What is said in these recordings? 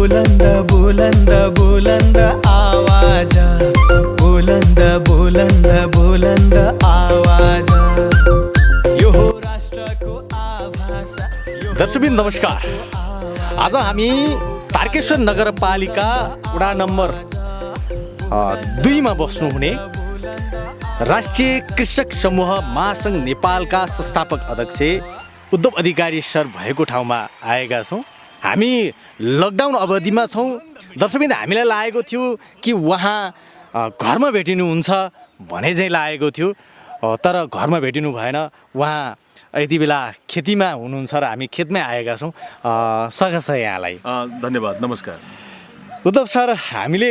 बुलंद बुलंद बुलंद आवाज, बुलंद बुलंद बुलंद आवाज, यो हो राष्ट्रको आभास। दर्शकबिन नमस्कार। आज हामी तारकेश्वर नगरपालिका वडा नम्बर 2 मा बस्नुहुने राष्ट्रिय कृषक समूह महासङ्घ नेपालका संस्थापक अध्यक्ष उद्धव अधिकारी सर भएको ठाउँमा आएका छौँ। हामी लकडाउन अवधिमा छौँ। दर्शकबिन हामीलाई लागेको थियो कि उहाँ घरमा भेटिनुहुन्छ भने चाहिँ लागेको थियो, तर घरमा भेटिनु भएन। उहाँ यति बेला खेतीमा हुनुहुन्छ र हामी खेतमै आएका छौँ। स्वागत छ यहाँलाई। धन्यवाद, नमस्कार। उद्धव सर, हामीले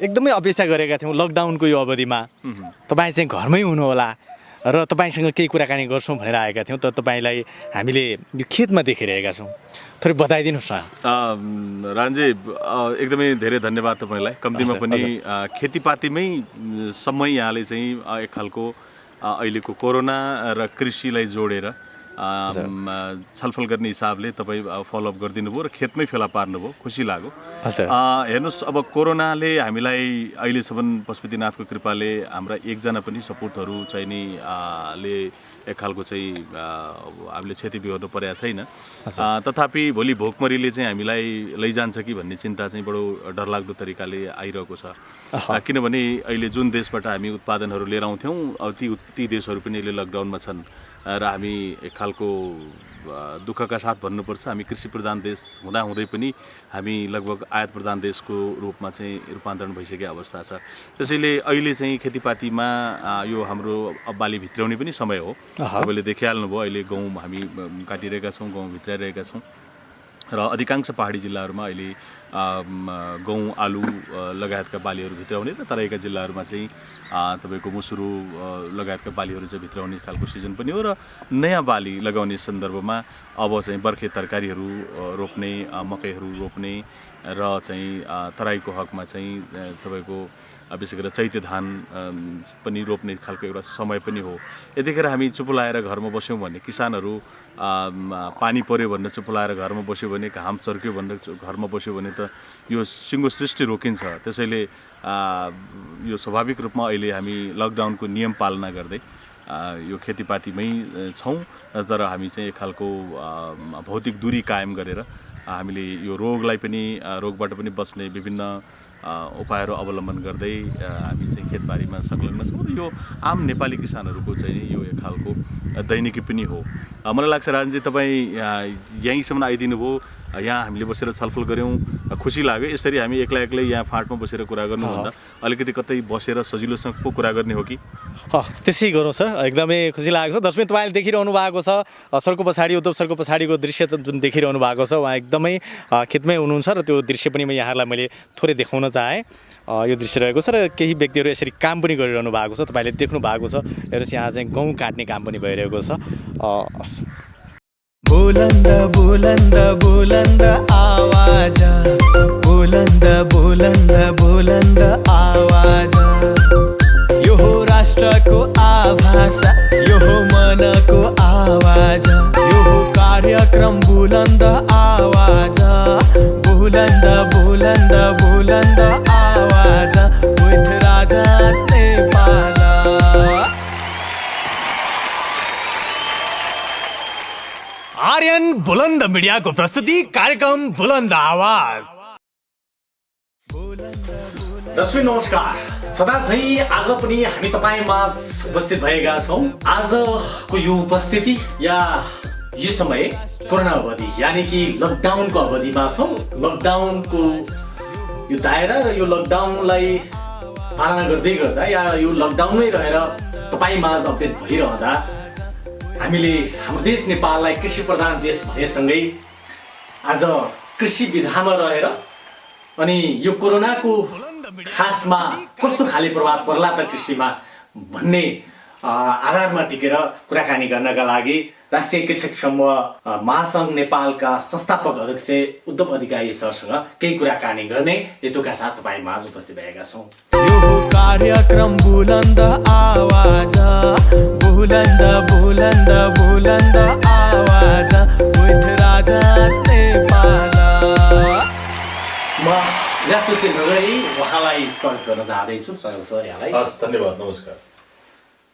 एकदमै अपेक्षा गरेका थियौँ लकडाउनको यो अवधिमा तपाईँ चाहिँ घरमै हुनुहोला र तपाईँसँग केही कुराकानी गर्छौँ भनेर आएका थियौँ, तर तपाईँलाई हामीले यो खेतमा देखिरहेका छौँ। थोरै बताइदिनुहोस् न। रानजी, एकदमै धेरै धन्यवाद तपाईँलाई। कम्तीमा पनि खेतीपातीमै समय यहाँले चाहिँ एक खालको अहिलेको कोरोना र कृषिलाई जोडेर छलफल गर्ने हिसाबले तपाईँ फलोअप गरिदिनु भयो र खेतमै फेला पार्नुभयो। खुसी लाग्यो। हेर्नुहोस्, अब कोरोनाले हामीलाई अहिलेसम्म पशुपतिनाथको कृपाले हाम्रा एकजना पनि सपुतहरू चाहिँ नि ले एक खालको चाहिँ हामीले क्षति बिहोर्नु परेको छैन। तथापि भोलि भोकमरीले चाहिँ हामीलाई लैजान्छ कि भन्ने चिन्ता चाहिँ बडो डरलाग्दो तरिकाले आइरहेको छ। किनभने अहिले जुन देशबाट हामी उत्पादनहरू लिएर आउँथ्यौँ ती देशहरू पनि अहिले लकडाउनमा छन् र हामी एक खालको दुःखका साथ भन्नुपर्छ, हामी कृषि प्रधान देश हुँदाहुँदै पनि हामी लगभग आयात प्रधान देशको रूपमा चाहिँ रूपान्तरण भइसकेको अवस्था छ। त्यसैले अहिले चाहिँ खेतीपातीमा यो हाम्रो बाली भित्राउने पनि समय हो। तपाईँले देखिहाल्नुभयो, अहिले गहुँ हामी काटिरहेका छौँ, गहुँ भित्राइरहेका छौँ र अधिकांश पहाडी जिल्लाहरूमा अहिले गहुँ, आलु लगायतका बालीहरू भित्राउने र तराईका जिल्लाहरूमा चाहिँ तपाईँको मुसुरो लगायतका बालीहरू चाहिँ भित्राउने खालको सिजन पनि हो र नयाँ बाली लगाउने सन्दर्भमा अब चाहिँ बर्खे तरकारीहरू रोप्ने, मकैहरू रोप्ने र चाहिँ तराईको हकमा चाहिँ तपाईँको विशेष गरेर चैते धान पनि रोप्ने खालको एउटा समय पनि हो। यतिखेर हामी चुप लाएर घरमा बस्यौँ भने, किसानहरू पानी पर्यो भनेर चुप लाएर घरमा बस्यो भने, घाम चर्क्यो भनेर घरमा बस्यो भने त यो सिङ्गो सृष्टि रोकिन्छ। त्यसैले यो स्वाभाविक रूपमा अहिले हामी लकडाउनको नियम पालना गर्दै यो खेतीपातीमै छौँ, तर हामी चाहिँ एक खालको भौतिक दूरी कायम गरेर हामीले यो रोगबाट पनि बच्ने विभिन्न उपायहरू अवलम्बन गर्दै हामी चाहिँ खेतबारीमा संलग्न छौँ र यो आम नेपाली किसानहरूको चाहिँ यो एक खालको दैनिकी पनि हो। मलाई लाग्छ राजनजी, तपाईँ यहीँसम्म आइदिनु भयो, यहाँ हामीले बसेर छलफल गऱ्यौँ, खुसी लाग्यो। यसरी हामी एक्लै यहाँ फाँटमा बसेर कुरा गर्नुभन्दा अलिकति कतै बसेर सजिलोसँग पो कुरा गर्ने हो कि? त्यसै गरौँ सर, एकदमै खुसी लागेको छ। दर्शक तपाईँले देखिरहनु भएको छ सरको पछाडि, उद्धव सरको पछाडिको दृश्य जुन देखिरहनु भएको छ, उहाँ एकदमै खेतमै हुनुहुन्छ र त्यो दृश्य पनि यहाँहरूलाई मैले थोरै देखाउन चाहेँ। यो दृश्य रहेको छ र केही व्यक्तिहरू यसरी काम पनि गरिरहनु भएको छ, तपाईँले देख्नु भएको छ। हेर्नुहोस्, यहाँ चाहिँ गहुँ काट्ने काम पनि भइरहेको छ। बुलंद बुलंद बुलंद आवाज, बुलंद बुलंद बुलंद आवाज, यो हो राष्ट्रको आभास, यो हो मनको आवाज, यो हो कार्यक्रम बुलंद आवाज, बुलंद बुलंद बुलंद आवाज, विथ राजा नेपाल। आर्यन बुलन्द मिडियाको प्रस्तुति कार्यक्रम बुलन्द आवाज। दर्शक नमस्कार। सदा चाहिँ आज पनि हामी तपाईँमाझ उपस्थित भएका छौँ। आजको यो उपस्थिति या यो समय कोरोना अवधि यानि कि लकडाउनको अवधिमा छौँ। लकडाउनको यो दायरा र यो लकडाउनलाई पालना गर्दै गर्दा या यो लकडाउनमै रहेर तपाईँमाझ अपडेट भइरहँदा हामीले हाम्रो देश नेपाललाई कृषि प्रधान देश भनेसँगै आज कृषि विधामा रहेर अनि यो कोरोनाको खासमा कस्तो खाले प्रभाव पर्ला त कृषिमा भन्ने आधारमा टिकेर कुराकानी गर्नका लागि राष्ट्रिय कृषक समूह महासङ्घ नेपालका संस्थापक अध्यक्ष उद्धव अधिकारी सरसँग केही कुराकानी गर्ने हेतुका साथ तपाईँ माझ उपस्थित भएका छौँ। यो कार्यक्रम बुलन्द आवाज, बुलन्द बुलन्द बुलन्द आवाज, विथ राजा नेपाल। म राजसोस्ती नगरी उहाँलाई स्वागत गर्न चाहँदैछु सर यहाँलाई। हस्, धन्यवाद, नमस्कार।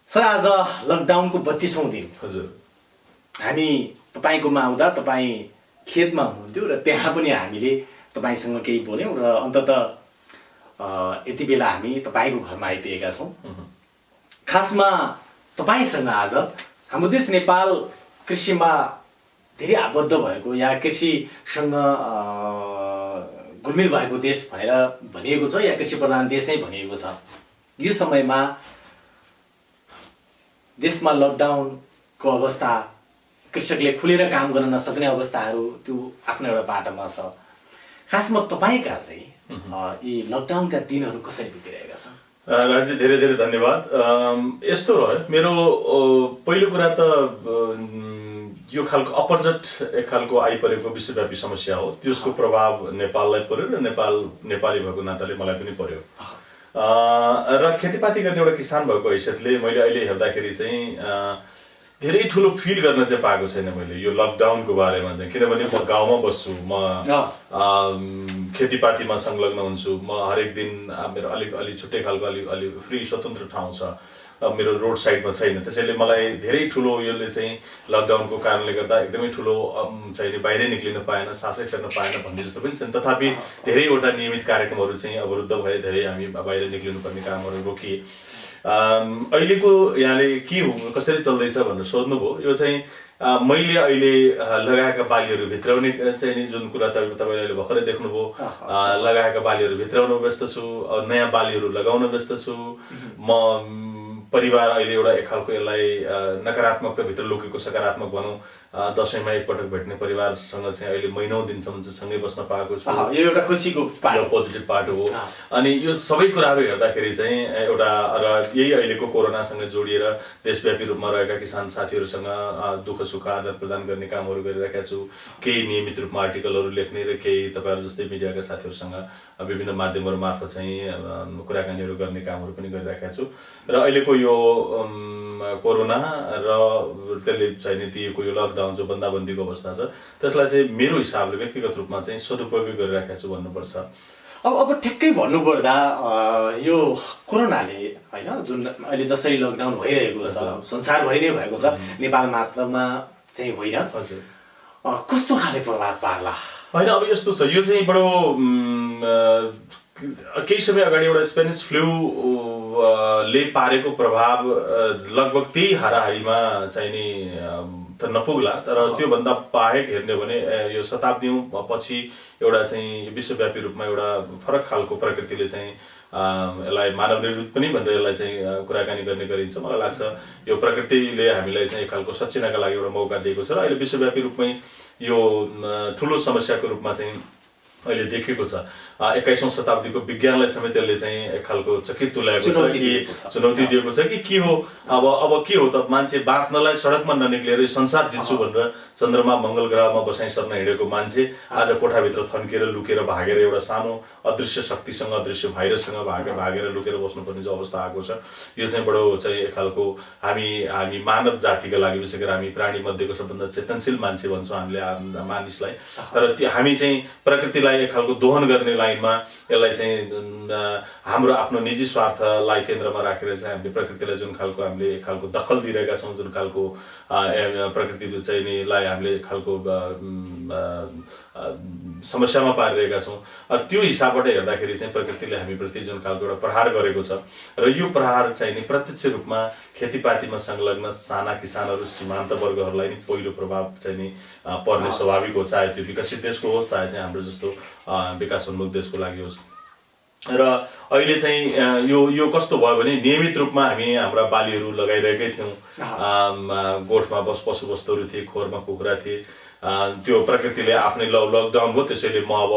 सर, आज लकडाउनको 32औं दिन हजुर, हामी तपाईँकोमा आउँदा तपाईँ खेतमा हुनुहुन्थ्यो र त्यहाँ पनि हामीले तपाईँसँग केही बोल्यौँ र अन्ततः यति बेला हामी तपाईँको घरमा आइपुगेका छौँ। खासमा तपाईँसँग आज हाम्रो देश नेपाल कृषिमा धेरै आबद्ध भएको या कृषिसँग घुलमिल भएको देश भनेर भनिएको छ या कृषि प्रधान देश नै भनिएको छ। यो समयमा देशमा लकडाउनको अवस्था, कृषकले खुलेर काम गर्न नसक्ने अवस्थाहरू त्यो आफ्नो एउटा बाटोमा छ। खासमा तपाईँका चाहिँ यी लकडाउनका दिनहरू कसरी बितिरहेका छन्? राजी, धेरै धेरै धन्यवाद। यस्तो रह्यो, मेरो पहिलो कुरा त यो खालको अपरजट एक खालको आइपरेको विश्वव्यापी समस्या हो। त्यसको प्रभाव नेपाललाई पर्यो र नेपाली भएको नाताले मलाई पनि पर्यो। र खेतीपाती गर्ने एउटा किसान भएको हैसियतले मैले अहिले हेर्दाखेरि चाहिँ धेरै ठुलो फिल गर्न चाहिँ पाएको छैन मैले यो लकडाउनको बारेमा चाहिँ। किनभने म गाउँमा बस्छु, म खेतीपातीमा संलग्न हुन्छु, म हरेक दिन मेरो अलि छुट्टै खालको अलि फ्री स्वतन्त्र ठाउँ छ, मेरो रोड साइडमा छैन। त्यसैले मलाई धेरै ठुलो यसले चाहिँ लकडाउनको कारणले गर्दा एकदमै ठुलो चाहिँ बाहिरै निक्लिन पाएन, सासै फेर्न पाएन भन्ने जस्तो पनि छन्। तथापि धेरैवटा नियमित कार्यक्रमहरू चाहिँ अवरुद्ध भए, धेरै हामी बाहिर निक्लिनु पर्ने कामहरू रोकिए। अहिलेको यहाँले के हो, कसरी चल्दैछ भनेर सोध्नुभयो। यो चाहिँ मैले अहिले लगाएका बालीहरू भित्राउने चाहिँ नि जुन कुरा तपाईँले अहिले भर्खरै देख्नुभयो, लगाएका बालीहरू भित्राउन व्यस्त छु, नयाँ बालीहरू लगाउन व्यस्त छु। म परिवार अहिले एउटा एक खालको यसलाई नकारात्मकताभित्र लुकेको सकारात्मक भनौँ, दसैँमा एकपटक भेट्ने परिवारसँग चाहिँ अहिले महिनौँ दिनसम्म चाहिँ सँगै बस्न पाएको छु। यो एउटा खुसीको पोजिटिभ पार्ट हो। अनि यो सबै कुराहरू हेर्दाखेरि चाहिँ एउटा र यही अहिलेको कोरोनासँग जोडिएर देशव्यापी रूपमा रहेका किसान साथीहरूसँग दुःख सुख आदान प्रदान गर्ने कामहरू गरिरहेका छु। केही नियमित रूपमा आर्टिकलहरू लेख्ने र केही तपाईँहरू जस्तै मिडियाका साथीहरूसँग विभिन्न माध्यमहरू मार्फत चाहिँ कुराकानीहरू गर्ने कामहरू पनि गरिरहेका छु। र अहिलेको यो कोरोना र त्यसले चाहिँ दिएको यो लकडाउन जो बन्दाबन्दीको अवस्था छ, त्यसलाई चाहिँ मेरो हिसाबले व्यक्तिगत रूपमा चाहिँ सदुपयोग गरिरहेका छु भन्नुपर्छ। अब ठ्याक्कै भन्नुपर्दा यो कोरोनाले होइन जुन अहिले जसरी लकडाउन भइरहेको छ, संसारभरि नै भएको छ, नेपाल मात्रमा चाहिँ होइन, कस्तो खाले प्रभाव पार्ला? होइन, अब यस्तो छ, यो चाहिँ बडो केही समय अगाडि एउटा स्पेनिस फ्लू ले पारेको प्रभाव लगभग त्यही हाराहारीमा चाहिँ नि त नपुग्ला। तर त्योभन्दा बाहेक हेर्ने हो भने यो शताब्दीौँ पछि एउटा चाहिँ विश्वव्यापी रूपमा एउटा फरक खालको प्रकृतिले चाहिँ यसलाई मानव निर्मित पनि भनेर यसलाई चाहिँ कुराकानी गर्ने गरिन्छ। मलाई लाग्छ यो प्रकृतिले हामीलाई चाहिँ एक खालको सच्चिनका लागि एउटा मौका दिएको छ र अहिले विश्वव्यापी रूपमै यो ठुलो समस्याको रूपमा चाहिँ अहिले देखेको छ। 21औं शताब्दीको विज्ञानलाई समेत यसले चाहिँ एक खालको चकित तुल्याएको छ कि चुनौती दिएको छ कि के हो। अब के हो त, मान्छे बाँच्नलाई सडकमा ननिक्लेर संसार जित्छु भनेर चन्द्रमा मंगल ग्रहमा बसाइ सर्न हिँडेको मान्छे आज कोठाभित्र थन्केर लुकेर भागेर एउटा सानो अदृश्य शक्तिसँग, अदृश्य भाइरससँग भागेर लुकेर बस्नुपर्ने जो अवस्था आएको छ, यो चाहिँ बडो चाहिँ एक खालको हामी मानव जातिका लागि, विशेष गरी हामी प्राणी मध्येको सबभन्दा चेतनशील मान्छे भन्छौँ हामीले मानिसलाई। तर त्यो हामी चाहिँ प्रकृतिलाई एक खालको दोहन गर्ने लाइनमा यसलाई चाहिँ हाम्रो आफ्नो निजी स्वार्थलाई केन्द्रमा राखेर चाहिँ हामीले प्रकृतिलाई जुन खालको हामीले एक खालको दखल दिइरहेका छौँ, जुन खालको प्रकृति चाहिँ नि लाई हामीले एक खालको समस्यामा पारिरहेका छौँ, त्यो हिसाबबाट हेर्दाखेरि चाहिँ प्रकृतिले हामीप्रति जुन खालको एउटा प्रहार गरेको छ र यो प्रहार चाहिँ नि प्रत्यक्ष रूपमा खेतीपातीमा संलग्न साना किसानहरू, सीमान्त वर्गहरूलाई नि पहिलो प्रभाव चाहिँ नि पर्ने स्वाभाविक हो, चाहे त्यो विकसित देशको होस् चाहे चाहिँ हाम्रो जस्तो विकासोन्मुख देशको लागि होस्। र अहिले चाहिँ यो कस्तो भयो भने नियमित रूपमा हामी हाम्रा बालीहरू लगाइरहेकै थियौँ, गोठमा पशुवस्तुहरू थिए, खोरमा कुखुरा थिए, त्यो प्रकृतिले आफ्नै लकडाउन भयो त्यसैले म अब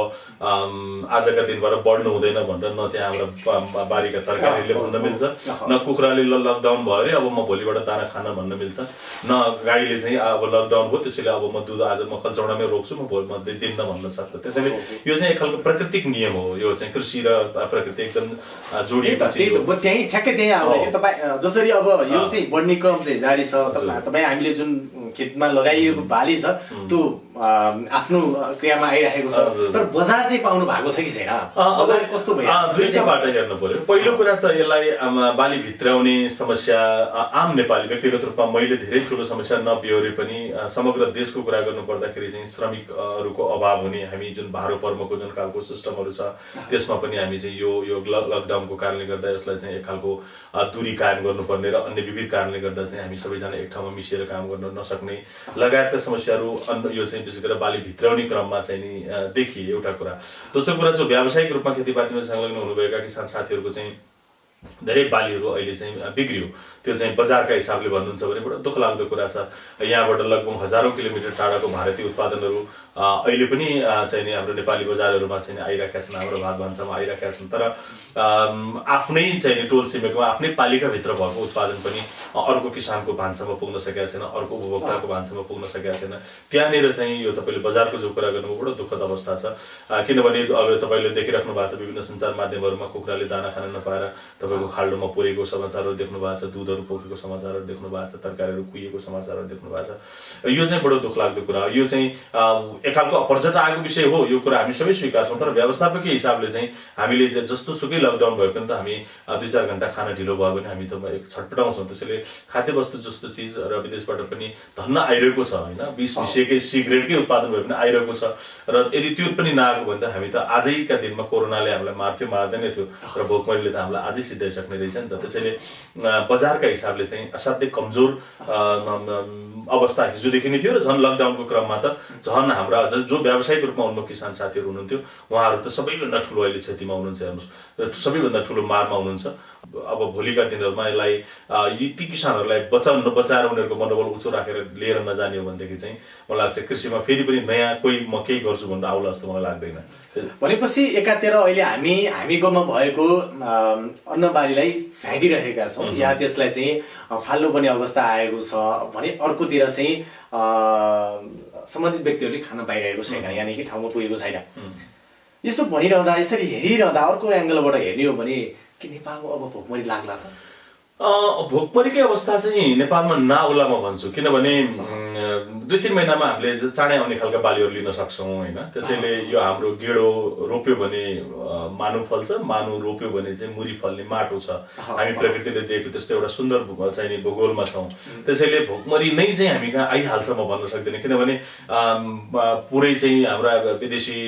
आजका दिनबाट बढ्नु हुँदैन भनेर न त्यहाँ हाम्रा बारीका तरकारीले भन्न मिल्छ, न कुखुराले लकडाउन भयो अरे अब म भोलिबाट दाना खान भन्न मिल्छ, न गाईले चाहिँ अब लकडाउन भयो त्यसैले अब म दुध आज म कल्चौडामै रोक्छु म दिन्न भन्न सक्छ। त्यसैले यो चाहिँ एक खालको प्राकृतिक नियम हो, यो चाहिँ कृषि र प्रकृति एकदम जोडिएको चिज हो। त्यही ठ्याक्कै त्यही आउँदैन तपाईँ जसरी अब यो चाहिँ बढ्ने क्रम चाहिँ जारी छ। तपाईँ हामीले जुन खेतमा लगाइएको बाली छ त्यो आफ्नो क्रियामा आइरहेको छ, तर बजार चाहिँ पाउनु भएको छ कि छैन? बजार कस्तो भइरहेको छ? दुईटा बाटो हेर्नु पर्यो। पहिलो कुरा त यसलाई बाली भित्राउने समस्या आम नेपाली व्यक्तिगत रूपमा मैले धेरै ठुलो समस्या नबिहोरे पनि समग्र देशको कुरा गर्नु पर्दाखेरि चाहिँ श्रमिकहरूको अभाव हुने, हामी जुन भारो पर्मको जुन खालको सिस्टमहरू छ त्यसमा पनि हामी चाहिँ यो लकडाउनको कारणले गर्दा यसलाई चाहिँ एक खालको दूरी कायम गर्नुपर्ने र अन्य विविध कारणले गर्दा चाहिँ हामी सबैजना एक ठाउँमा मिसिएर काम गर्न नसक्ने लगायतका समस्याहरू यो चाहिँ विशेष गरेर बाली भित्राउने क्रममा चाहिँ नि देखिए एउटा कुरा। दोस्रो कुरा जो व्यावसायिक रूपमा खेतीपातीमा संलग्न हुनुभएका किसान साथीहरूको चाहिँ धेरै बालीहरू अहिले चाहिँ बिग्रियो। त्यो चाहिँ बजारका हिसाबले भन्नुहुन्छ भने बडो दुःख लाग्दो कुरा छ। यहाँबाट लगभग हजारौं किलोमिटर टाढाको भारतीय उत्पादनहरू अहिले पनि चाहिँ नि हाम्रो नेपाली बजारहरूमा चाहिँ आइरहेका छन्, हाम्रो भात भान्सामा आइरहेका छन्, तर आफ्नै चाहिँ नि टोल छिमेकमा आफ्नै पालिकाभित्र भएको उत्पादन पनि अर्को किसानको भान्सामा पुग्न सकेका छैन, अर्को उपभोक्ताको भान्सामा पुग्न सकेका छैन। त्यहाँनिर चाहिँ यो तपाईँले बजारको जो कुरा गर्नुभयो बडो दुःखद अवस्था छ। किनभने अब तपाईँले देखिराख्नु भएको छ विभिन्न सञ्चार माध्यमहरूमा कुखुराले दाना खान नपाएर तपाईँको खाल्डोमा पुरेको समाचारहरू देख्नु भएको छ, दुधहरू पोखेको समाचारहरू देख्नु भएको छ, तरकारीहरू कुहिएको समाचारहरू देख्नु भएको छ। यो चाहिँ बडो दुःख लाग्दो कुरा हो। यो चाहिँ एक खालको अपरझट आएको विषय हो, यो कुरा हामी सबै स्वीकार्छौँ, तर व्यवस्थापकीय हिसाबले चाहिँ हामीले जस्तो सुकै लकडाउन भयो पनि त हामी 2-4 घण्टा खाना ढिलो भयो भने हामी त एक छटपटाउँछौँ। त्यसैले खाद्य वस्तु जस्तो चिज र विदेशबाट पनि धन्न आइरहेको छ होइन, 20 विषयकै सिगरेटकै उत्पादन भयो भने आइरहेको छ, र यदि त्यो पनि नआएको भने त हामी त आजैका दिनमा कोरोनाले हामीलाई मार्दैन थियो र भोकमरीले त हामीलाई आजै सिद्धाइसक्ने रहेछ नि त। त्यसैले बजारका हिसाबले चाहिँ असाध्यै कमजोर अवस्था हिजोदेखि नै थियो र झन् लकडाउनको क्रममा त झन् हाम्रा जो व्यावसायिक रूपमा उन्मुख किसान साथीहरू हुनुहुन्थ्यो उहाँहरू त सबैभन्दा ठुलो अहिले क्षतिमा हुनुहुन्छ, हेर्नुहोस्, सबैभन्दा ठुलो मारमा हुनुहुन्छ। अब भोलिका दिनहरूमा यसलाई ती किसानहरूलाई बचाएर उनीहरूको मनोबल उच्च राखेर लिएर नजाने हो भनेदेखि चाहिँ मलाई लाग्छ कृषिमा फेरि पनि नयाँ कोही म केही गर्छु भन्नु आउला जस्तो मलाई लाग्दैन। भनेपछि एकातिर अहिले हामीकोमा भएको अन्नबालीलाई फ्याँकिरहेका छौँ या त्यसलाई चाहिँ फाल्नु पर्ने अवस्था आएको छ भने अर्कोतिर चाहिँ सम्बन्धित व्यक्तिहरूले खान पाइरहेको छैन, यानि कि ठाउँमा पुगेको छैन। यसो भनिरहँदा यसरी हेरिरहँदा अर्को एङ्गलबाट हेर्ने हो भने कि नेपालमा अब भोकमरी लाग्ला त? भोकमरीकै अवस्था चाहिँ नेपालमा नआउला म भन्छु, किनभने 2-3 महिनामा हामीले चाँडै आउने खालका बालीहरू लिन सक्छौँ होइन। त्यसैले यो हाम्रो गेडो रोप्यो भने मानु फल्छ, मानु रोप्यो भने चाहिँ मुरी फल्ने माटो छ, हामी प्रकृतिले दिएको त्यस्तो एउटा सुन्दर चाहिँ नि भूगोलमा छौँ। त्यसैले भोकमरी नै चाहिँ हामी कहाँ आइहाल्छ म भन्न सक्दिनँ, किनभने पुरै चाहिँ हाम्रा विदेशी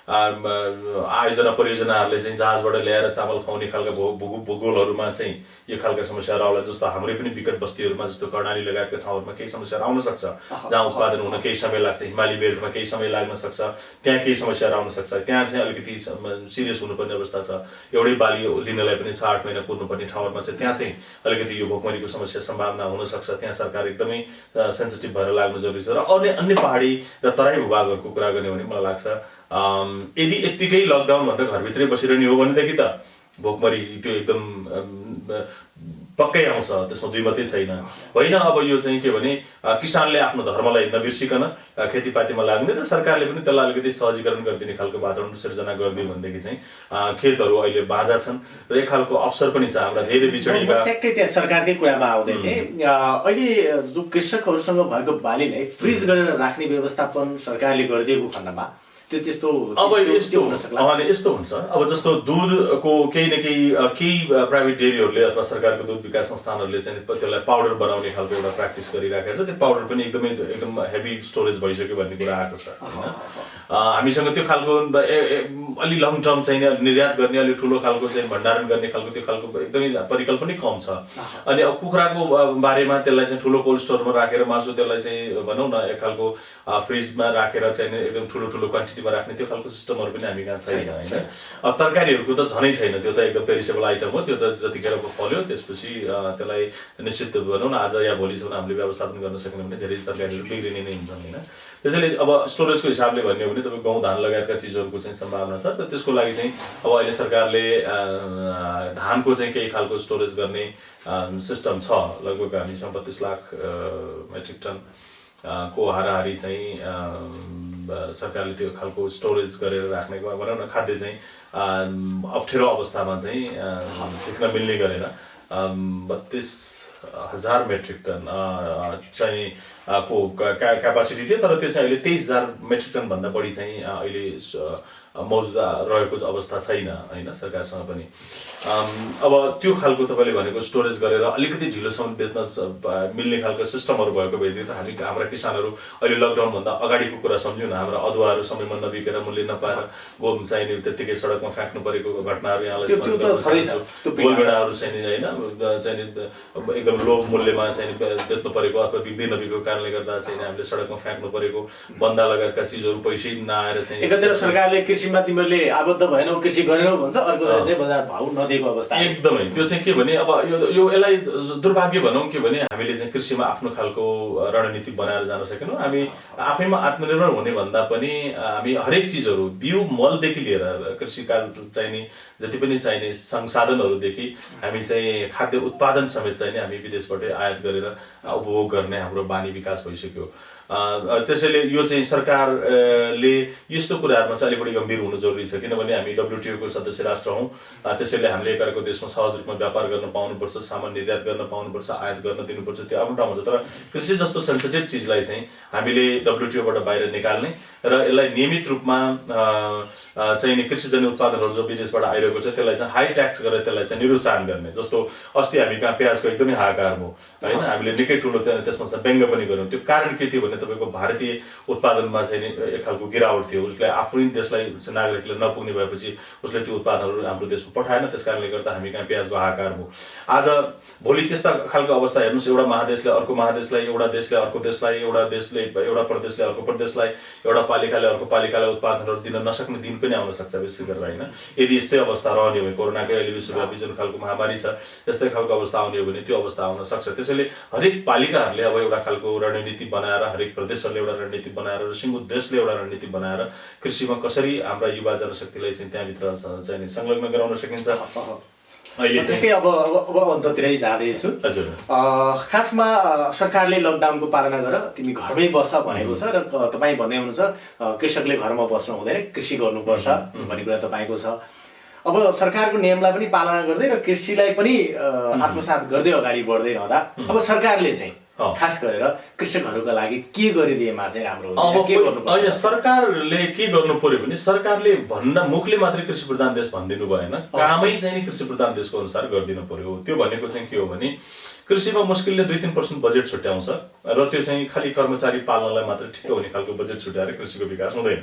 आयोजना परियोजनाहरूले चाहिँ जहाजबाट ल्याएर चामल खुवाउने खालका भूगोलहरूमा चाहिँ यो खालका समस्याहरू आउला। जस्तो हाम्रै पनि विकट बस्तीहरूमा जस्तो कर्णाली लगायतका ठाउँहरूमा केही समस्याहरू आउन सक्छ, जहाँ उत्पादन हुन केही समय लाग्छ, हिमाली बेल्टमा केही समय लाग्न सक्छ, त्यहाँ केही समस्याहरू आउन सक्छ। त्यहाँ चाहिँ अलिकति सिरियस हुनुपर्ने अवस्था छ। एउटै बाली लिनलाई पनि 6-8 महिना कुर्नुपर्ने ठाउँहरूमा चाहिँ त्यहाँ चाहिँ अलिकति यो भोकमरीको समस्या सम्भावना हुनसक्छ। त्यहाँ सरकार एकदमै सेन्सिटिभ भएर लाग्नु जरुरी छ। र अन्य पहाडी र तराई भूभागहरूको कुरा गर्ने भने मलाई लाग्छ यदि यत्तिकै लकडाउन भनेर घरभित्रै बसिरहने हो भनेदेखि त भोकमरी त्यो एकदम पक्कै आउँछ, त्यसमा दुई मात्रै छैन होइन। अब यो चाहिँ के भने किसानले आफ्नो धर्मलाई नबिर्सिकन खेतीपातीमा लाग्ने र सरकारले पनि त्यसलाई अलिकति सहजीकरण गरिदिने खालको वातावरण सिर्जना गरिदियो भनेदेखि चाहिँ खेतहरू अहिले बाँझा छन् र एक खालको अवसर पनि छ हाम्रा धेरै बिछडिएका। ट्याक्कै त्यहाँ सरकारकै कुरामा आउँदै थिएँ, अहिले जो कृषकहरूसँग भएको बालीलाई फ्रिज गरेर राख्ने व्यवस्थापन सरकारले गरिदिएको खण्डमा त्यो त्यस्तो अब यस्तो हुन्छ। अब जस्तो दुधको केही न केही प्राइभेट डेरीहरूले अथवा सरकारको दुध विकास संस्थानहरूले चाहिँ त्यसलाई पाउडर बनाउने खालको एउटा प्र्याक्टिस गरिराखेको छ। त्यो पाउडर पनि एकदम हेभी स्टोरेज भइसक्यो भन्ने कुरा आएको छ होइन। हामीसँग त्यो खालको अलि लङ टर्म चाहिँ निर्यात गर्ने अलि ठुलो खालको चाहिँ भण्डारण गर्ने खालको त्यो खालको एकदमै परिकल्पनै कम छ। अनि अब कुखुराको बारेमा त्यसलाई चाहिँ ठुलो कोल्ड स्टोरमा राखेर मासु त्यसलाई चाहिँ भनौँ न एक खालको फ्रिजमा राखेर चाहिँ एकदम ठुलो क्वान्टिटीमा राख्ने त्यो खालको सिस्टमहरू पनि हामी कहाँ छैन होइन। अब तरकारीहरूको त झनै छैन, त्यो त एकदम पेरिसेबल आइटम हो, त्यो त जतिखेर फल्यो त्यसपछि त्यसलाई निश्चित भनौँ न आज या भोलिसम्म हामीले व्यवस्थापन गर्न सकेन भने धेरै तरकारीहरू बिग्रिने नै हुन्छन् होइन। त्यसैले अब स्टोरेजको हिसाबले भन्ने हो भने तपाईँ गहुँ धान लगायतका चिजहरूको चाहिँ सम्भावना छ। र त्यसको लागि चाहिँ अब अहिले सरकारले धानको चाहिँ केही खालको स्टोरेज गर्ने सिस्टम छ। लगभग हामीसँग 32 लाख मेट्रिक टन को हाराहारी चाहिँ सरकारले त्यो खालको स्टोरेज गरेर राख्ने भनौँ न खाद्य चाहिँ अप्ठ्यारो अवस्थामा चाहिँ टिक्न मिल्ने गरेर 32,000 मेट्रिक टन चाहिँ को क्यापासिटी थियो, तर त्यो चाहिँ अहिले 23,000 मेट्रिक टन भन्दा बढी चाहिँ अहिले मौजुदा रहेको अवस्था छैन होइन सरकारसँग पनि। अब त्यो खालको तपाईँले भनेको स्टोरेज गरेर अलिकति ढिलोसम्म बेच्न मिल्ने खालको सिस्टमहरू भएको भएदेखि त हाम्रा किसानहरू अहिले लकडाउनभन्दा अगाडिको कुरा सम्झ्यौँ न, हाम्रा अदुवाहरू समयमा नबिकेर मूल्य नपाएर गोम चाहिने त्यत्तिकै सडकमा फ्याँक्नु परेको घटनाहरू यहाँलाई गोलभेडाहरू चाहिने होइन चाहिने एकदम लो मूल्यमा चाहिँ बेच्नु परेको अथवा बिक्दै नबिकेको कारणले गर्दा चाहिँ हामीले सडकमा फ्याँक्नु परेको बन्दा लगायतका चिजहरू पैसै नआएर चाहिँ एकातिर सरकारले कृषिमा तिमीहरूले आबद्ध भएनौ कृषि गरेनौ भन्छ, अर्कोतिर चाहिँ बजार भाउ नदिएको अवस्था। एकदमै त्यो चाहिँ के भने अब यो यसलाई दुर्भाग्य भनौँ के भने हामीले चाहिँ कृषिमा आफ्नो खालको रणनीति बनाएर जान सकेनौँ। हामी आफैमा आत्मनिर्भर हुने भन्दा पनि हामी हरेक चिजहरू बिउ मलदेखि लिएर कृषिकाल चाहिने जति पनि चाहिने संसाधनहरूदेखि हामी चाहिँ खाद्य उत्पादन समेत चाहिने हामी विदेशबाटै आयात गरेर उपभोग गर्ने हाम्रो बानी विकास भइसक्यो। त्यसैले यो चाहिँ सरकारले यस्तो कुराहरूमा चाहिँ अलिक बढी गम्भीर हुनु जरुरी छ, किनभने हामी WTO को सदस्य राष्ट्र हौँ। त्यसैले हामीले एकअर्को देशमा सहज रूपमा व्यापार गर्न पाउनुपर्छ, सामान निर्यात गर्न पाउनुपर्छ, आयात गर्न दिनुपर्छ, त्यो आफ्नो ठाउँमा छ। तर कृषि जस्तो सेन्सिटिभ चिजलाई चाहिँ हामीले WTO बाट बाहिर निकाल्ने र यसलाई नियमित रूपमा चाहिने कृषिजन्य उत्पादनहरू जो विदेशबाट आइरहेको छ त्यसलाई चाहिँ हाई ट्याक्स गरेर त्यसलाई चाहिँ निरुत्साहन गर्ने। जस्तो अस्ति हामी कहाँ प्याजको एकदमै हाहाकार भयो होइन, हामीले निकै ठुलो त्यसमा चाहिँ व्यङ्ग्य पनि गर्यौँ। त्यो कारण के थियो भने तपाईँको भारतीय उत्पादनमा चाहिँ एक खालको गिरावट थियो। उसलाई आफ्नै देशलाई नागरिकले नपुग्ने भएपछि उसले त्यो उत्पादनहरू हाम्रो देशमा पठाएन, त्यस कारणले गर्दा हामी कहाँ प्याजको हाहाकार भयो। आज भोलि त्यस्ता खालको अवस्था हेर्नुहोस्, एउटा महादेशले अर्को महादेशलाई, एउटा देशले अर्को देशलाई, एउटा देशले एउटा प्रदेशले अर्को प्रदेशलाई, एउटा पालिकाले अर्को पालिकालाई उत्पादनहरू दिन नसक्ने दिन पनि आउन सक्छ विशेष गरेर होइन। यदि यस्तै अवस्था रहने हो भने कोरोनाकै अहिले विश्वव्यापी जुन खालको महामारी छ यस्तै खालको अवस्था आउने हो भने त्यो अवस्था आउन सक्छ। त्यसैले हरेक पालिकाहरूले अब एउटा खालको रणनीति बनाएर, हरेक प्रदेशहरूले एउटा रणनीति बनाएर र सिङ्गो देशले एउटा रणनीति बनाएर कृषिमा कसरी हाम्रा युवा जनशक्तिलाई चाहिँ त्यहाँभित्र चाहिँ संलग्न गराउन सकिन्छ। अहिले चाहिँ अब अन्ततिरै जाँदैछु। हजुर, खासमा सरकारले लकडाउनको पालना गर तिमी घरमै बस्छ भनेको छ र तपाईँ भन्दै हुनुहुन्छ कृषकले घरमा बस्नु हुँदैन, कृषि गर्नुपर्छ भन्ने कुरा तपाईँको छ। अब सरकारको नियमलाई पनि पालना गर्दै र कृषिलाई पनि आत्मसात गर्दै अगाडि बढ्दै रहँदा अब सरकारले चाहिँ खास गरेर कृषकहरूका लागि के गरिदिएमा चाहिँ राम्रो हुन्छ? सरकारले के गर्नु पर्यो भने सरकारले भन्दा मुखले मात्रै कृषि प्रधान देश भनिदिनु भएन, कामै चाहिँ कृषि प्रधान देशको अनुसार गरिदिनु पर्यो। त्यो भनेको चाहिँ के हो भने कृषिमा मुस्किलले 2-3% बजेट छुट्याउँछ र त्यो चाहिँ खालि कर्मचारी पाल्नलाई मात्रै ठिक्क हुने खालको बजेट छुट्याएर कृषिको विकास हुँदैन।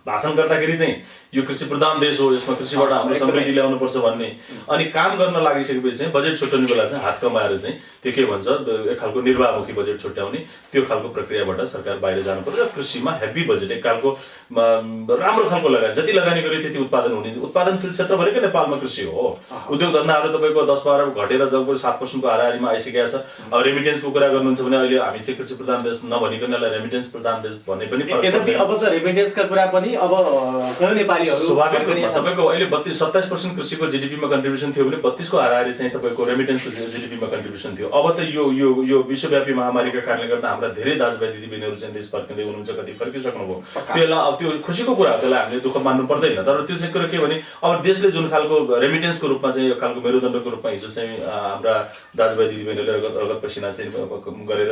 भाषण गर्दाखेरि चाहिँ यो कृषि प्रधान देश हो, यसमा कृषिबाट हाम्रो समृद्धि ल्याउनु पर्छ भन्ने, अनि काम गर्न लागिसकेपछि चाहिँ बजेट छुट्याउने बेला चाहिँ हात कमाएर चाहिँ त्यो के भन्छ एक खालको निर्वाहमुखी बजेट छुट्याउने त्यो खालको प्रक्रियाबाट सरकार बाहिर जानुपर्छ। कृषिमा हेभी बजेट एक खालको राम्रो खालको लगानी, जति लगानी गरे त्यति उत्पादन हुने, उत्पादनशील क्षेत्र भनेको नेपालमा कृषि हो। उद्योग धन्दाहरू तपाईँको 10-12 घटेर जब 7% हाराहारीमा आइसकेको छ। अब रेमिटेन्सको कुरा गर्नुहुन्छ भने अहिले हामी चाहिँ कृषि प्रधान देश नभनिकन यसलाई रेमिटेन्स प्रधान देश भन्ने पनि अब त रेमिटेन्सका कुरा पनि अब स्वाभाविक रूपमा तपाईँको अहिले 27% कृषिको जीडीपीमा कन्ट्रिब्युसन थियो भने 32 को हाराहारी चाहिँ तपाईँको रेमिटेन्सको जीडीपीमा कन्ट्रिब्युसन थियो। अब त यो विश्वव्यापी महामारीका कारणले गर्दा हाम्रा धेरै दाजुभाइ दिदीबहिनीहरू चाहिँ देश फर्किँदै हुनुहुन्छ, कति फर्किसक्नुभयो। त्यसलाई अब त्यो खुसीको कुरा हो, त्यसलाई हामीले दुःख मान्नु पर्दैन। तर त्यो चाहिँ कुरो के भने अब देशले जुन खालको रेमिटेन्सको रूपमा चाहिँ यो खालको मेरुदण्डको रूपमा हिजो चाहिँ हाम्रा दाजुभाइ दिदीबहिनीहरूले रगत पसिना चाहिँ गरेर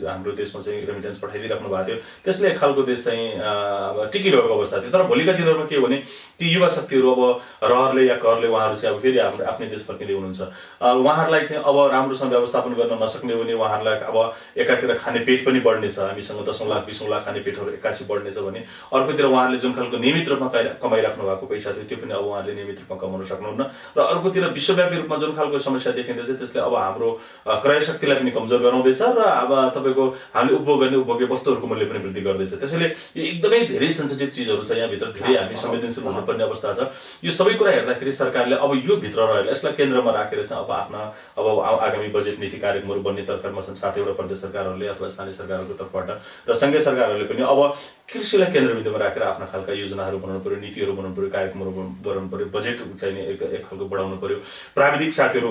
हाम्रो देशमा चाहिँ रेमिटेन्स पठाइदिइराख्नु भएको थियो, त्यसले एक खालको देश चाहिँ टिकिरहेको अवस्था थियो। तर भोलिका दिनहरूमा के हो भने ती युवा शक्तिहरू अब रहरले या करले उहाँहरू चाहिँ अब फेरि हाम्रो आफ्नै देश फर्किँदै हुनुहुन्छ। उहाँहरूलाई चाहिँ अब राम्रोसँग व्यवस्थापन गर्न नसक्ने हो भने उहाँहरूलाई अब एकातिर खाने पेट पनि बढ्नेछ, हामीसँग 10 लाख 20 लाख खाने पेटहरू एक्कासी बढ्नेछ भने अर्कोतिर उहाँहरूले जुन खालको नियमित रूपमा कमाइराख्नु भएको पैसा थियो त्यो पनि अब उहाँहरूले नियमित रूपमा कमाउन सक्नुहुन्न। र अर्कोतिर विश्वव्यापी रूपमा जुन खालको समस्या देखिँदैछ त्यसले अब हाम्रो क्रय शक्तिलाई पनि कमजोर गराउँदैछ र अब तपाईँको हामीले उपभोग गर्ने उपभोग्य वस्तुहरूको मूल्य पनि वृद्धि गर्दैछ। त्यसैले यो एकदमै धेरै सेन्सिटिभ चिजहरू छ, यहाँभित्र धेरै हामी संवेदनशील हुनुपर्ने अवस्था छ। यो सबै कुरा हेर्दाखेरि सरकारले अब यो भित्र रहेर यसलाई केन्द्रमा राखेर चाहिँ अब आगामी बजेट नीति कार्यक्रमहरू बन्ने तर्खरमा छन् 7वटा प्रदेश सरकारहरूले अथवा स्थानीय सरकारहरूको तर्फबाट र संघीय सरकारहरूले पनि अब कृषिलाई केन्द्रबिन्दुमा राखेर आफ्ना खालका योजनाहरू बनाउनु पर्यो, नीतिहरू बनाउनु पर्यो, कार्यक्रमहरू बनाउनु पर्यो, बजेट चाहिने एक खालको बढाउनु पर्यो। प्राविधिक साथीहरू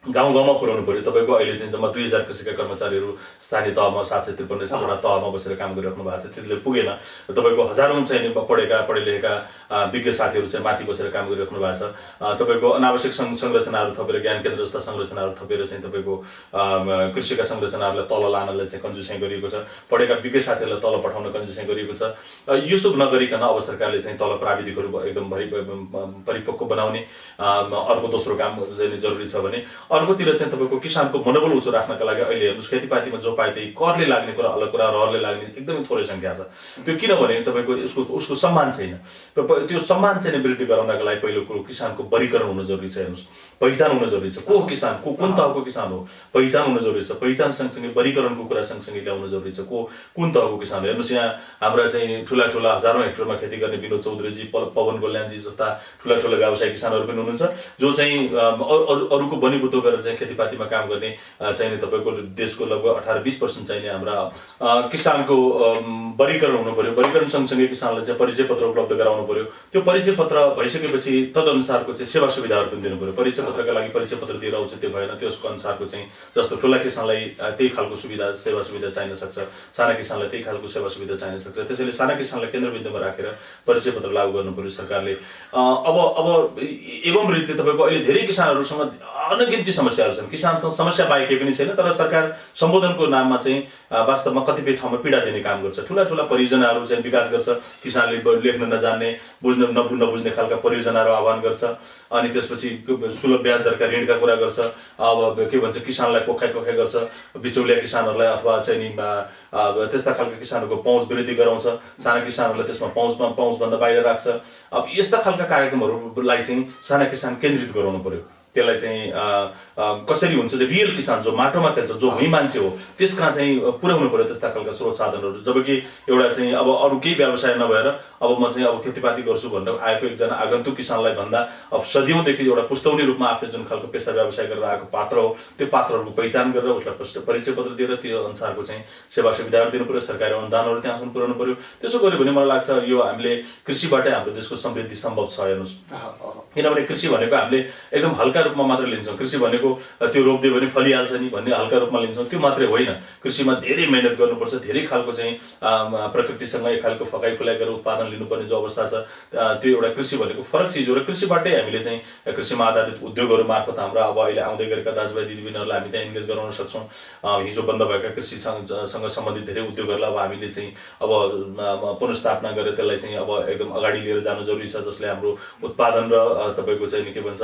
गाउँ गाउँमा पुर्याउनु पर्यो। तपाईँको अहिले चाहिँ जम्मा 2000 कृषिका कर्मचारीहरू स्थानीय तहमा 753 वटा तहमा बसेर काम गरिराख्नु भएको छ, त्यसले पुगेन। तपाईँको हजारौँ चाहिँ पढे लेखेका विज्ञ साथीहरू चाहिँ माथि बसेर काम गरिराख्नु भएको छ। तपाईँको अनावश्यक संरचनाहरू थपेर ज्ञान केन्द्र जस्ता संरचनाहरू थपेर चाहिँ तपाईँको कृषिका संरचनाहरूलाई तल लानलाई चाहिँ कन्जुसाइ गरिएको छ। पढेका विज्ञ साथीहरूलाई तल पठाउन कन्जुसाइ गरिएको छ। यो सब नगरिकन अब सरकारले चाहिँ तल प्राविधिकहरू एकदम परिपक्व बनाउने अर्को दोस्रो काम चाहिँ जरुरी छ भने अर्कोतिर चाहिँ तपाईँको किसानको मनोबल उच्च राख्नका लागि अहिले हेर्नुहोस् खेतीपातीमा जो पाए त्यही करले लाग्ने कुरा अलग कुरा, रहरले लाग्ने एकदमै थोरै संख्या छ। त्यो किनभने तपाईँको उसको सम्मान छैन। त्यो सम्मान चाहिँ वृद्धि गराउनका लागि पहिलो कुरो किसानको वर्गीकरण हुन जरुरी छ। हेर्नुहोस् पहिचान हुन जरुरी छ। को किसान, को कुन तहको किसान हो, पहिचान हुन जरुरी छ। पहिचान सँगसँगै वर्गीकरणको कुरा सँगसँगै ल्याउन जरुरी छ। को कुन तहको किसान हो। हेर्नुहोस् यहाँ हाम्रा चाहिँ ठुला ठुला हजारौं हेक्टरमा खेती गर्ने विनोद चौधरीजी, पवन गोल्यानजी जस्ता ठुला ठुला व्यवसायी किसानहरू पनि हुनुहुन्छ जो चाहिँ अरूको बनिबुतो गरेर चाहिँ खेतीपातीमा काम गर्ने चाहिँ तपाईँको देशको लगभग 18-20% चाहिने हाम्रा किसानको वर्गीकरण हुनु पर्यो। वर्गीकरण सँगसँगै किसानलाई चाहिँ परिचय पत्र उपलब्ध गराउनु पर्यो। त्यो परिचय पत्र भइसकेपछि तदनुसारको चाहिँ सेवा सुविधाहरू पनि दिनु पर्यो। परिचय पत्रका लागि परिचय पत्र दिएर आउँछ त्यो भएन, त्यसको अनुसारको चाहिँ जस्तो ठुला किसानलाई त्यही खालको सुविधा सेवा सुविधा चाहिन सक्छ, साना किसानलाई त्यही खालको सेवा सुविधा चाहिन सक्छ। त्यसैले साना किसानलाई केन्द्रबिन्दुमा राखेर परिचय पत्र लागू गर्नु पर्यो सरकारले। अब एवं रीतिले तपाईँको अहिले धेरै किसानहरूसँग अनगिन्ती समस्याहरू छन्। किसानसँग समस्या बाहेक केही पनि छैन, तर सरकार सम्बोधनको नाममा चाहिँ वास्तवमा कतिपय ठाउँमा पीडा दिने काम गर्छ। ठुला ठुला परियोजनाहरू चाहिँ विकास गर्छ, किसानले लेख्न नजान्ने नबुझ्ने खालका परियोजनाहरू आह्वान गर्छ। अनि त्यसपछि सुलभ ब्याज दरका ऋणका कुरा गर्छ। अब के भन्छ किसानलाई कोखाइ गर्छ, बिचौलिया किसानहरूलाई अथवा चाहिँ नि त्यस्ता खालका किसानहरूको पहुँच वृद्धि गराउँछ, साना किसानहरूलाई त्यसमा पहुँचभन्दा बाहिर राख्छ। अब यस्ता खालका कार्यक्रमहरूलाई चाहिँ साना किसान केन्द्रित गराउनु पर्यो। त्यसलाई चाहिँ कसरी हुन्छ रियल किसान जो माटोमा खेल्छ, जो भुइँ मान्छे हो, त्यसका चाहिँ पुर्याउनु पर्यो त्यस्ता खालका स्रोत साधनहरू। जबकि एउटा चाहिँ अब अरू केही व्यवसाय नभएर अब म चाहिँ अब खेतीपाती गर्छु भनेर आएको एकजना आगन्तुक किसानलाई भन्दा अब सदियौँदेखि एउटा पुस्तौनी रूपमा आफूले जुन खालको पेसा व्यवसाय गरेर आएको पात्र हो, त्यो पात्रहरूको पहिचान गरेर उसलाई परिचय पत्र दिएर त्यो अनुसारको चाहिँ सेवा सुविधाहरू दिनु पर्यो। सरकारी अनुदानहरू त्यहाँसम्म पुर्याउनु पर्यो। त्यसो गर्यो भने मलाई लाग्छ यो हामीले कृषिबाटै हाम्रो देशको समृद्धि सम्भव छ। हेर्नुहोस् किनभने कृषि भनेको हामीले एकदम हल्का रूपमा मात्र लिन्छौँ। कृषि भनेको त्यो रोप्दियो भने फलिहाल्छ नि भन्ने हल्का रूपमा लिन्छौँ, त्यो मात्रै होइन। कृषिमा धेरै मेहनत गर्नुपर्छ, धेरै खालको चाहिँ प्रकृतिसँग एक खालको फकाइ फुलाइ गरेर उत्पादन लिनुपर्ने जो अवस्था छ, त्यो एउटा कृषि भनेको फरक चिज हो। र कृषिबाटै हामीले चाहिँ कृषिमा आधारित उद्योगहरू मार्फत हाम्रा अब अहिले आउँदै गरेका दाजुभाइ दिदीबहिनीहरूलाई हामी त्यहाँ इन्गेज गराउन सक्छौँ। हिजो बन्द भएका कृषिसँग सम्बन्धित धेरै उद्योगहरूलाई अब हामीले चाहिँ अब पुनर्स्थापना गरेर त्यसलाई चाहिँ अब एकदम अगाडि लिएर जानु जरुरी छ, जसले हाम्रो उत्पादन र तपाईँको चाहिँ के भन्छ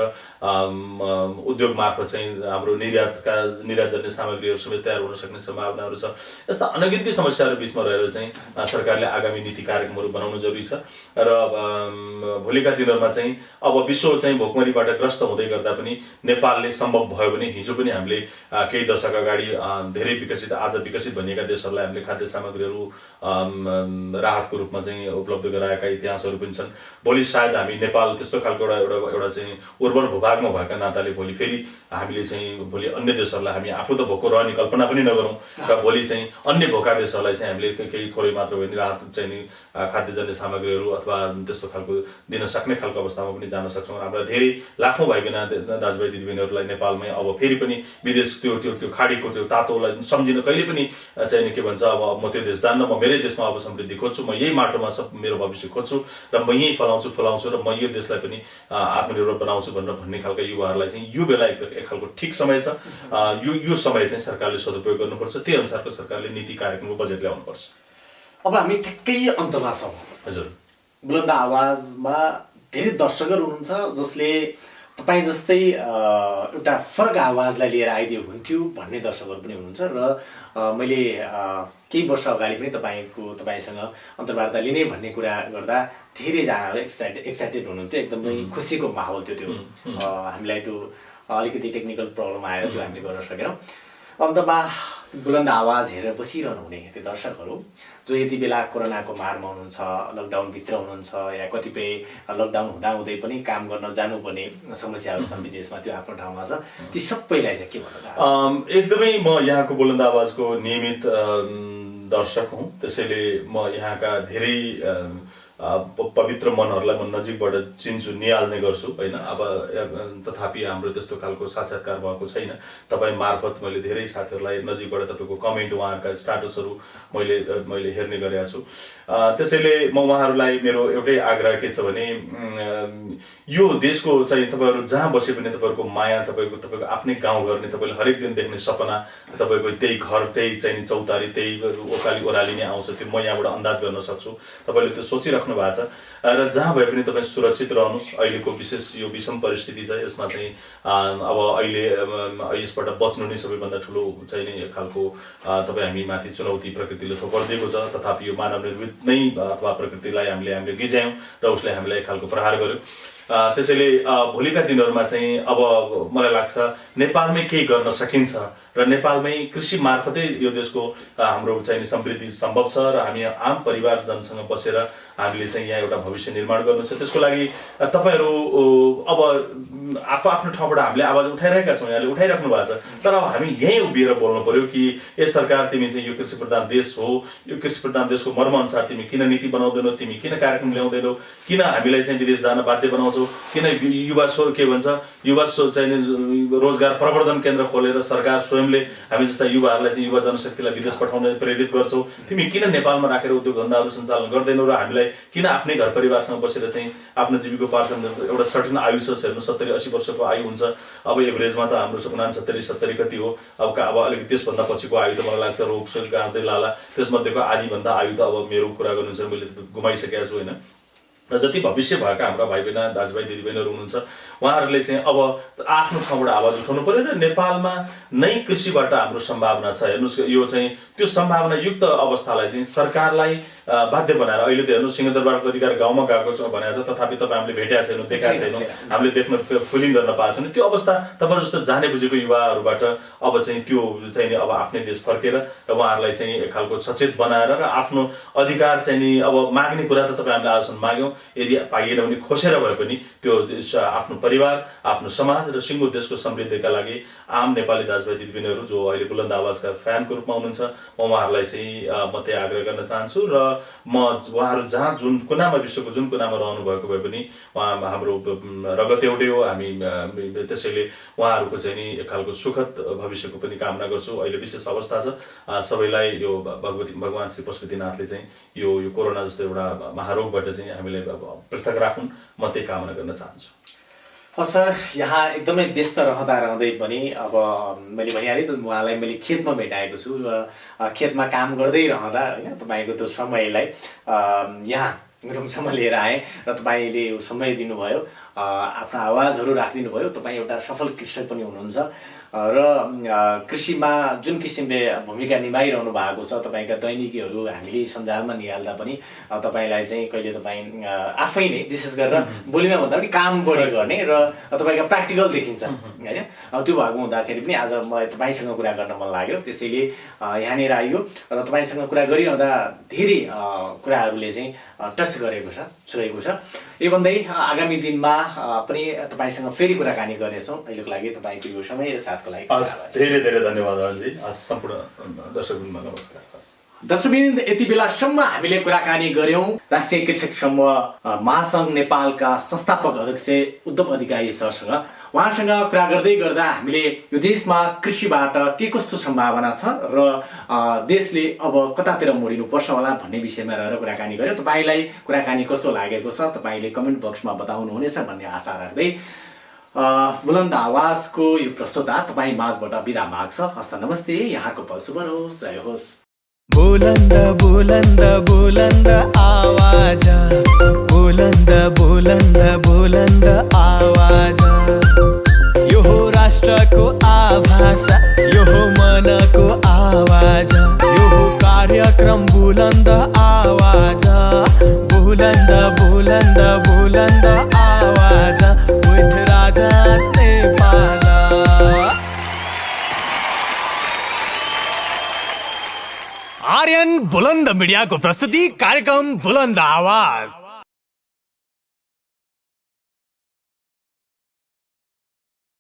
उद्योग मार्फत चाहिँ हाम्रो निर्यातजन्य सामग्रीहरू समेत तयार हुन सक्ने सम्भावनाहरू छ। यस्ता अनगिन्ती समस्याहरू बिचमा रहेर चाहिँ सरकारले आगामी नीति कार्यक्रमहरू बनाउनु जरुरी छ। र भोलिका दिनहरूमा चाहिँ अब विश्व चाहिँ भोकमरीबाट ग्रस्त हुँदै गर्दा पनि नेपालले सम्भव भयो भने हिजो पनि हामीले केही दशक अगाडि धेरै विकसित आज विकसित भनिएका देशहरूलाई हामीले खाद्य सामग्रीहरू राहतको रूपमा चाहिँ उपलब्ध गराएका इतिहासहरू पनि छन्। भोलि सायद हामी नेपाल त्यस्तो खालको एउटा चाहिँ उर्वर भूभागमा भएका नाताले भोलि फेरि हामीले चाहिँ भोलि अन्य देशहरूलाई हामी आफू त भोको रहने कल्पना पनि नगरौँ र भोलि चाहिँ अन्य भोका देशहरूलाई चाहिँ हामीले केही थोरै मात्र भए पनि राहत चाहिँ खाद्यजन्य सामग्रीहरू अथवा त्यस्तो खालको दिन सक्ने खालको अवस्थामा पनि जान सक्छौँ। हाम्रा धेरै लाखौँ भाइ बहिनी दाजुभाइ दिदीबहिनीहरूलाई नेपालमै अब फेरि पनि विदेश त्यो खाडीको त्यो तातोलाई सम्झिन कहिले पनि चाहिँ के भन्छ अब म त्यो देश जान्न, म मेरै देशमा अब समृद्धि खोज्छु, म यही माटोमा सब मेरो भविष्य खोज्छु र म यही फलाउँछु फुलाउँछु र म यो देशलाई पनि आत्मनिर्भर बनाउँछु भनेर भन्ने खालका युवाहरूलाई चाहिँ यो बेला एक खालको ठिक समय छ। यो समय चाहिँ सरकारले सदुपयोग गर्नुपर्छ। त्यही अनुसारको सरकारले नीति कार्यक्रमको बजेट ल्याउनुपर्छ। अब हामी ठिक्कै अन्तमा छौँ। हजुर, बुलन्द आवाजमा धेरै दर्शकहरू हुनुहुन्छ जसले तपाईँ जस्तै एउटा फरक आवाजलाई लिएर आइदियो हुन्थ्यो भन्ने दर्शकहरू पनि हुनुहुन्छ। र मैले केही वर्ष अगाडि पनि तपाईँसँग अन्तर्वार्ता लिने भन्ने कुरा गर्दा धेरैजनाहरू एक्साइटेड हुनुहुन्थ्यो। एकदमै खुसीको माहौल थियो। हामीलाई त्यो अलिकति टेक्निकल प्रब्लम आएर त्यो हामीले गर्न सकेनौँ। अन्तमा बुलन्द आवाज हेरेर बसिरहनु हुने त्यो दर्शकहरू जो यति बेला कोरोनाको मारमा हुनुहुन्छ, लकडाउनभित्र हुनुहुन्छ या कतिपय लकडाउन हुँदाहुँदै पनि काम गर्न जानुपर्ने समस्याहरू छन् विदेशमा, त्यो आफ्नो ठाउँमा छ, ती सबैलाई चाहिँ के भन्न चाहन्छु? एकदमै म यहाँको बुलन्द आवाजको नियमित दर्शक हुँ। त्यसैले म यहाँका धेरै पवित्र मनहरूलाई म नजिकबाट चिन्छु, निहाल्ने गर्छु होइन। अब तथापि हाम्रो त्यस्तो खालको साक्षात्कार भएको छैन। तपाईँ मार्फत मैले धेरै साथीहरूलाई नजिकबाट तपाईँको कमेन्ट, उहाँहरूका स्टाटसहरू मैले हेर्ने गरेको छु। त्यसैले म उहाँहरूलाई मेरो एउटै आग्रह के छ भने यो देशको चाहिँ तपाईँहरू जहाँ बसे पनि तपाईँहरूको माया, तपाईँको आफ्नै गाउँघर नै तपाईँले हरेक दिन देख्ने सपना, तपाईँको त्यही घर, त्यही चाहिँ चौतारी, त्यही ओकाली ओह्राली नै आउँछ, त्यो म यहाँबाट अन्दाज गर्न सक्छु। तपाईँले त्यो सोचिराख्नु भएको छ र जहाँ भए पनि तपाईँ सुरक्षित रहनुहोस्। अहिलेको विशेष यो विषम परिस्थिति छ, यसमा चाहिँ अब अहिले यसबाट बच्नु नै सबैभन्दा ठुलो चाहिँ नि खालको तपाईँ हामी माथि चुनौती प्रकृतिले थोपर्दिएको छ। तथापि यो मानव निर्मित नै अथवा प्रकृतिलाई हामीले गिज्यायौँ र उसले हामीलाई एक खालको प्रहार गर्यो। त्यसैले भोलिका दिनहरूमा चाहिँ अब मलाई लाग्छ नेपालमै केही गर्न सकिन्छ र नेपालमै कृषि मार्फतै यो देशको हाम्रो चाहिँ समृद्धि सम्भव छ र हामी आम परिवारजनसँग बसेर हामीले चाहिँ यहाँ एउटा भविष्य निर्माण गर्नु छ। त्यसको लागि तपाईँहरू अब आफ्नो ठाउँबाट हामीले आवाज उठाइरहेका छौँ, यहाँले उठाइराख्नु भएको छ। तर अब हामी यहीँ उभिएर बोल्नु पर्यो कि ए सरकार, तिमी चाहिँ यो कृषि प्रधान देश हो, यो कृषि प्रधान देशको मर्म अनुसार तिमी किन नीति बनाउँदैनौ, तिमी किन कार्यक्रम ल्याउँदैनौ, किन हामीलाई चाहिँ विदेश जान बाध्य बनाउँछौ, किन युवा चाहिँ रोजगार प्रवर्धन केन्द्र खोलेर सरकार स्वयंले हामी जस्ता युवाहरूलाई चाहिँ युवा जनशक्तिलाई विदेश पठाउन प्रेरित गर्छौ, तिमी किन नेपालमा राखेर उद्योग धन्दाहरू सञ्चालन गर्दैनौ र हामीलाई किन आफ्नै घर परिवारसँग बसेर चाहिँ आफ्नो जीविकोपार्जन एउटा सर्टेन आयु छ, हेर्नु 70-80 वर्षको आयु हुन्छ। अब एभरेजमा त हाम्रो 69-70 कति हो, अब अलिकति त्यसभन्दा पछिको आयु त मलाई लाग्छ रोगसोग गाँच्दै लाला, त्यसमध्येको आधीभन्दा आयु त अब मेरो कुरा गर्नुहुन्छ मैले गुमाइसकेको छु होइन। र जति भविष्य भएका हाम्रा भाइ बहिनी, दाजुभाइ, दिदीबहिनीहरू हुनुहुन्छ, उहाँहरूले चाहिँ अब आफ्नो ठाउँबाट आवाज उठाउनु पर्यो र नेपालमा नै कृषिबाट हाम्रो सम्भावना छ। हेर्नुहोस्, यो चाहिँ त्यो सम्भावना युक्त अवस्थालाई चाहिँ सरकारलाई बाध्य बनाएर, अहिले त हेर्नु सिंहदरबारको अधिकार गाउँमा गएको छ भनेको छ, तथापि तपाईँ हामीले भेटेका छैनौँ, देखाएको छैनौँ, हामीले देख्न फिलिङ गर्न पाएको छैन। त्यो अवस्था तपाईँ जस्तो जाने बुझेको युवाहरूबाट अब चाहिँ त्यो चाहिँ अब आफ्नै देश फर्केर र उहाँहरूलाई चाहिँ एक खालको सचेत बनाएर र आफ्नो अधिकार चाहिँ नि अब माग्ने कुरा त तपाईँ हामीले आजसम्म माग्यौँ, यदि पाइएन भने खोसेर भए पनि त्यो आफ्नो परिवार, आफ्नो समाज र सिङ्गो देशको समृद्धिका लागि आम नेपाली दाजुभाइ दिदीबहिनीहरू जो अहिले बुलन्द आवाजका फ्यानको रूपमा हुनुहुन्छ, म उहाँहरूलाई चाहिँ म त्यही आग्रह गर्न चाहन्छु। र म उहाँहरू जहाँ जुन कुनामा, विश्वको जुन कुनामा रहनु भएको भए पनि हाम्रो रगत एउटै हो हामी, त्यसैले उहाँहरूको चाहिँ नि एक खालको सुखद भविष्यको पनि कामना गर्छु। अहिले विशेष अवस्था छ, सबैलाई यो भगवान श्री पशुपतिनाथले चाहिँ यो कोरोना जस्तो एउटा महारोगबाट चाहिँ हामीलाई पृथक राखुन्, म त्यही कामना गर्न चाहन्छु। सर, यहाँ एकदमै व्यस्त रहँदै पनि अब मैले भनिहालेँ त, उहाँलाई मैले खेतमा भेटाएको छु र खेतमा काम गर्दै रहँदा होइन तपाईँको त्यो समयलाई यहाँ रुमसम्म लिएर आएँ र तपाईँले यो समय दिनुभयो, आफ्नो आवाजहरू राखिदिनु भयो। तपाईँ एउटा सफल कृषक पनि हुनुहुन्छ र कृषिमा जुन किसिमले भूमिका निभाइरहनु भएको छ, तपाईँका दैनिकीहरू हामीले सञ्जालमा निहाल्दा पनि तपाईँलाई चाहिँ कहिले तपाईँ आफै नै विशेष गरेर बोलीमा भन्दा पनि काम बढी गर्ने र तपाईँका प्र्याक्टिकल देखिन्छ होइन। त्यो भएको हुँदाखेरि पनि आज मलाई तपाईँसँग कुरा गर्न मन लाग्यो, त्यसैले यहाँनिर आइयो र तपाईँसँग कुरा गरिरहँदा धेरै कुराहरूले चाहिँ टच गरेको छ, छुएको छ। यो भन्दै आगामी दिनमा पनि तपाईँसँग फेरि कुराकानी गर्नेछौँ। अहिलेको लागि तपाईँको यो समय र साथको लागि धेरै धेरै धन्यवाद हजुरजी। सम्पूर्ण दर्शकवृन्दमा नमस्कार। दर्शकवृन्द, यति बेलासम्म हामीले कुराकानी गर्यौं राष्ट्रिय कृषक समूह महासंघ नेपालका संस्थापक अध्यक्ष उद्धव अधिकारी सरसँग। उहाँसँग कुरा गर्दै गर्दा हामीले यो देशमा कृषिबाट के कस्तो सम्भावना छ र देशले अब कतातिर मोडिनु पर्छ होला भन्ने विषयमा रहेर कुराकानी गर्यौं। तपाईलाई कुराकानी कस्तो लागेको छ तपाईले कमेन्ट बक्समा बताउनुहुनेछ भन्ने आशा राख्दै बुलन्द आवाजको यो प्रस्तुता तपाईँ माझबाट बिदा माग्छ। हस्त नमस्ते, यहाँको पल शुभ रहोस्, जय होस्। बुलन्द बुलन्द बुलन्द आवाज, बुलन्द बुलन्द बुलन्द आवाज, यो हो राष्ट्रको आभास, यो हो मनको आवाज, यो हो कार्यक्रम बुलन्द आवाज, बुलन्द बुलन्द बुलन्द आवाज, विथ राजा नेपाल। आर्यन बुलन्द मिडियाको प्रस्तुति कार्यक्रम बुलन्द आवाज।